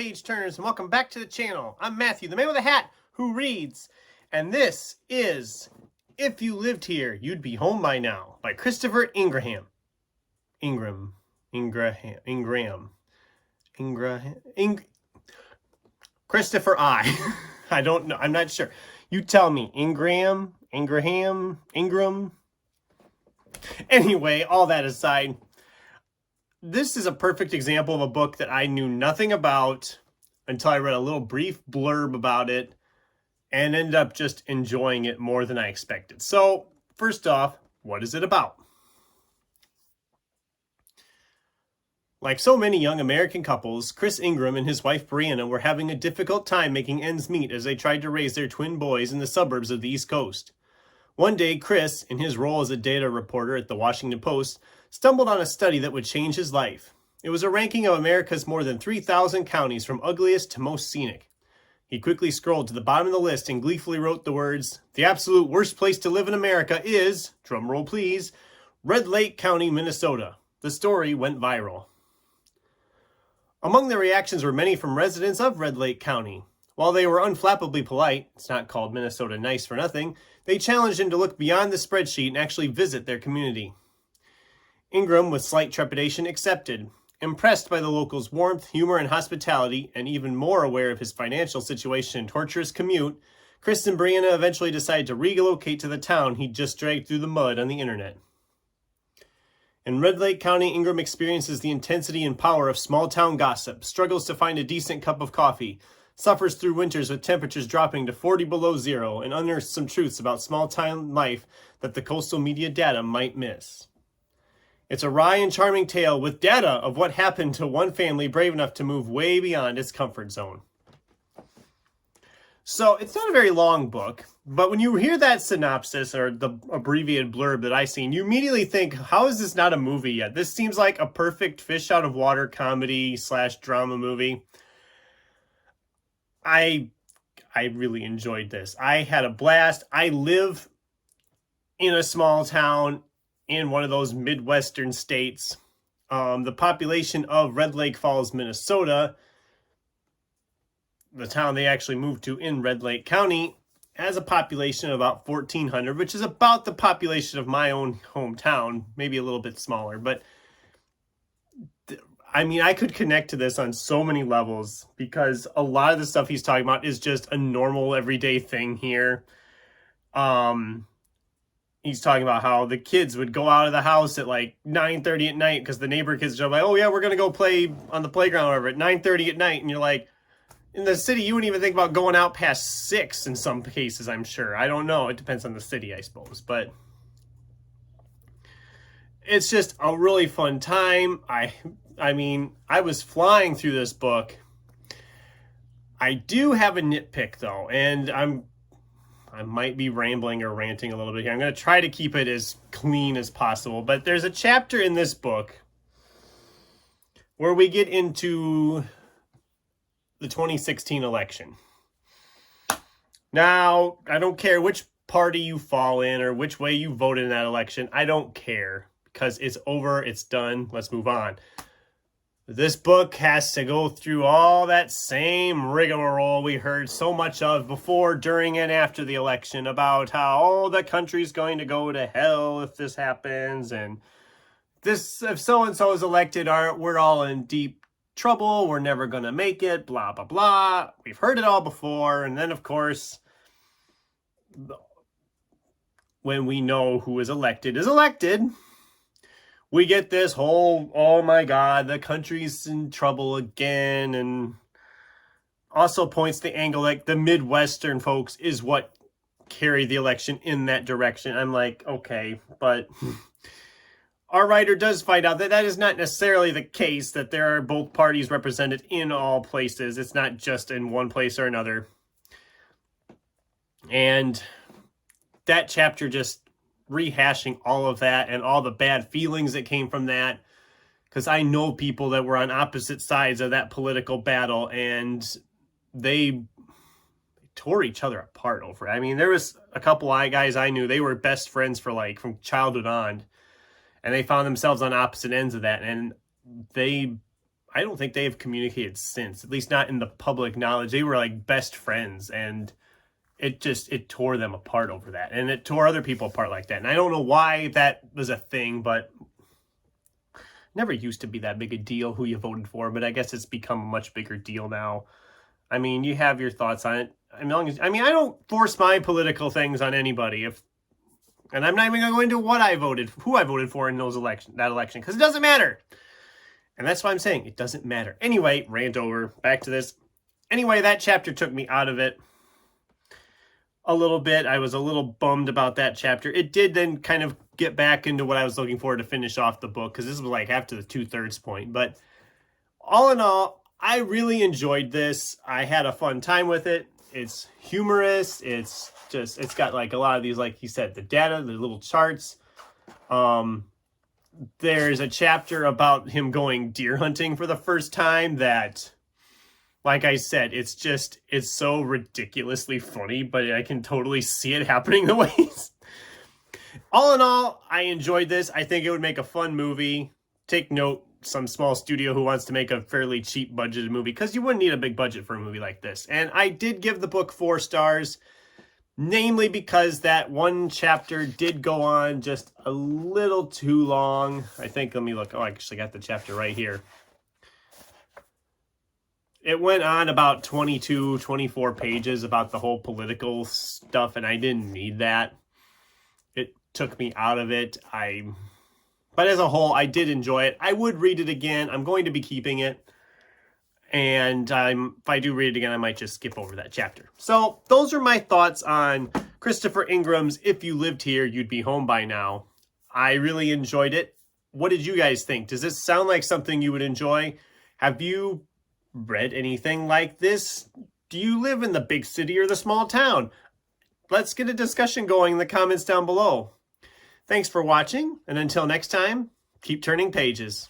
page turners, and welcome back to the channel. I'm Matthew, the man with a hat who reads, and this is If You Lived Here, You'd Be Home by Now by Christopher Ingraham. Christopher I don't know, I'm not sure. You tell me. Ingram. Anyway, all that aside, this is a perfect example of a book that I knew nothing about until I read a little brief blurb about it and ended up just enjoying it more than I expected. So, first off, what is it about? Like so many young American couples, Chris Ingraham and his wife Brianna were having a difficult time making ends meet as they tried to raise their twin boys in the suburbs of the East Coast. One day, Chris, in his role as a data reporter at the Washington Post, stumbled on a study that would change his life. It was a ranking of America's more than 3,000 counties from ugliest to most scenic. He quickly scrolled to the bottom of the list and gleefully wrote the words, "The absolute worst place to live in America is," drumroll please, "Red Lake County, Minnesota." The story went viral. Among the reactions were many from residents of Red Lake County. While they were unflappably polite, it's not called Minnesota nice for nothing, they challenged him to look beyond the spreadsheet and actually visit their community. Ingram, with slight trepidation, accepted. Impressed by the locals' warmth, humor, and hospitality, and even more aware of his financial situation and torturous commute, Chris and Brianna eventually decided to relocate to the town he'd just dragged through the mud on the internet. In Red Lake County, Ingram experiences the intensity and power of small-town gossip, struggles to find a decent cup of coffee, suffers through winters with temperatures dropping to 40 below zero, and unearths some truths about small-town life that the coastal media data might miss. It's a wry and charming tale with data of what happened to one family brave enough to move way beyond its comfort zone. So, it's not a very long book, but when you hear that synopsis or the abbreviated blurb that I seen, you immediately think, how is this not a movie yet? This seems like a perfect fish out of water comedy / drama movie. I really enjoyed this. I had a blast. I live in a small town in one of those Midwestern states. The population of Red Lake Falls, Minnesota, the town they actually moved to in Red Lake County, has a population of about 1,400, which is about the population of my own hometown, maybe a little bit smaller. But I mean, I could connect to this on so many levels because a lot of the stuff he's talking about is just a normal everyday thing here. He's talking about how the kids would go out of the house at like 9:30 at night because the neighbor kids are like, oh yeah, we're going to go play on the playground or whatever at 9:30 at night. And you're like, in the city, you wouldn't even think about going out past 6 in some cases, I'm sure. I don't know. It depends on the city, I suppose. But it's just a really fun time. I mean, I was flying through this book. I do have a nitpick, though, and I might be rambling or ranting a little bit here. I'm going to try to keep it as clean as possible, but there's a chapter in this book where we get into the 2016 election. Now, I don't care which party you fall in or which way you voted in that election. I don't care because it's over, it's done, let's move on. This book has to go through all that same rigmarole we heard so much of before, during, and after the election about how, the country's going to go to hell if this happens, and this, if so-and-so is elected, we're all in deep trouble, we're never going to make it, blah, blah, blah. We've heard it all before, and then, of course, when we know who is elected, we get this whole, oh my God, the country's in trouble again, and also points the angle like the Midwestern folks is what carry the election in that direction. I'm like, okay, but our writer does find out that that is not necessarily the case, that there are both parties represented in all places. It's not just in one place or another. And that chapter just rehashing all of that and all the bad feelings that came from that, because I know people that were on opposite sides of that political battle and they tore each other apart over it. I mean, there was a couple of guys I knew, they were best friends for like from childhood on, and they found themselves on opposite ends of that, and I don't think they have communicated since, at least not in the public knowledge. They were like best friends, and it tore them apart over that, and it tore other people apart like that. And I don't know why that was a thing, but never used to be that big a deal who you voted for, but I guess it's become a much bigger deal now. I mean, you have your thoughts on it. I don't force my political things on anybody. And I'm not even going to go into who I voted for in that election, because it doesn't matter. And that's why I'm saying it doesn't matter. Anyway, rant over. Back to this. Anyway, that chapter took me out of it a little bit. I was a little bummed about that chapter. It did then kind of get back into what I was looking for to finish off the book, because this was like after the 2/3 point. But all in all, I really enjoyed this. I had a fun time with it. It's humorous. It's got like a lot of these, like he said, the data, the little charts. There's a chapter about him going deer hunting for the first time that, like I said, it's so ridiculously funny, but I can totally see it happening the ways. All in all, I enjoyed this. I think it would make a fun movie. Take note, some small studio who wants to make a fairly cheap budgeted movie, because you wouldn't need a big budget for a movie like this. And I did give the book 4 stars, namely because that one chapter did go on just a little too long. I think, let me look. Oh, I actually got the chapter right here. It went on about 22, 24 pages about the whole political stuff, and I didn't need that. It took me out of it. But as a whole, I did enjoy it. I would read it again. I'm going to be keeping it. And if I do read it again, I might just skip over that chapter. So those are my thoughts on Christopher Ingram's If You Lived Here, You'd Be Home by Now. I really enjoyed it. What did you guys think? Does this sound like something you would enjoy? Have you read anything like this? Do you live in the big city or the small town? Let's get a discussion going in the comments down below. Thanks for watching, and until next time, keep turning pages.